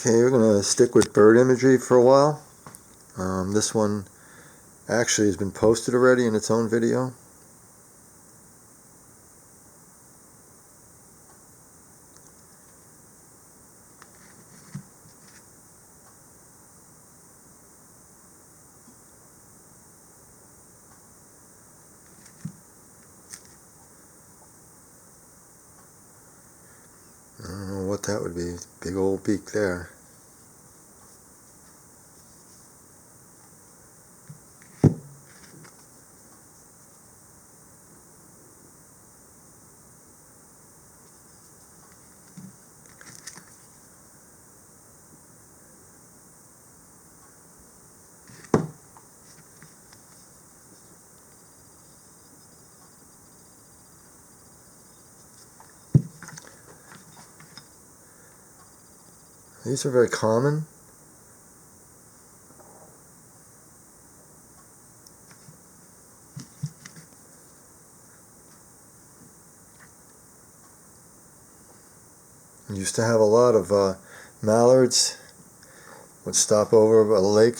Okay, we're going to stick with bird imagery for a while. This one actually has been posted already in its own video. I don't know what that would be. Big old beak there. These are very common. We used to have a lot of mallards would stop over by the lake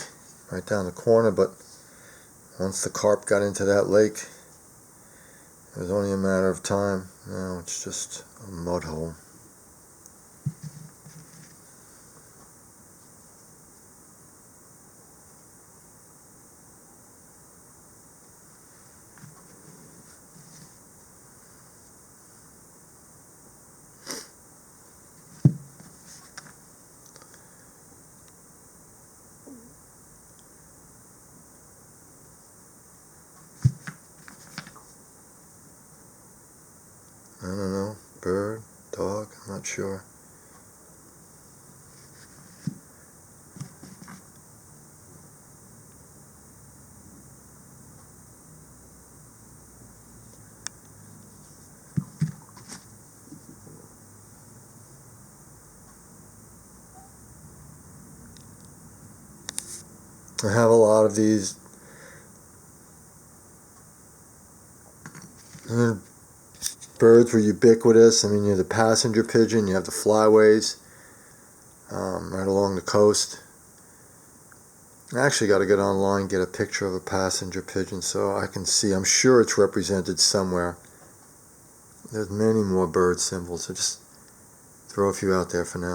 right down the corner, but once the carp got into that lake, it was only a matter of time. Now it's just a mud hole. I don't know, bird, dog, I'm not sure. I have a lot of these. Birds were ubiquitous. I mean, you have the passenger pigeon, you have the flyways right along the coast. I actually got to get online and get a picture of a passenger pigeon so I can see. I'm sure it's represented somewhere. There's many more bird symbols. So just throw a few out there for now.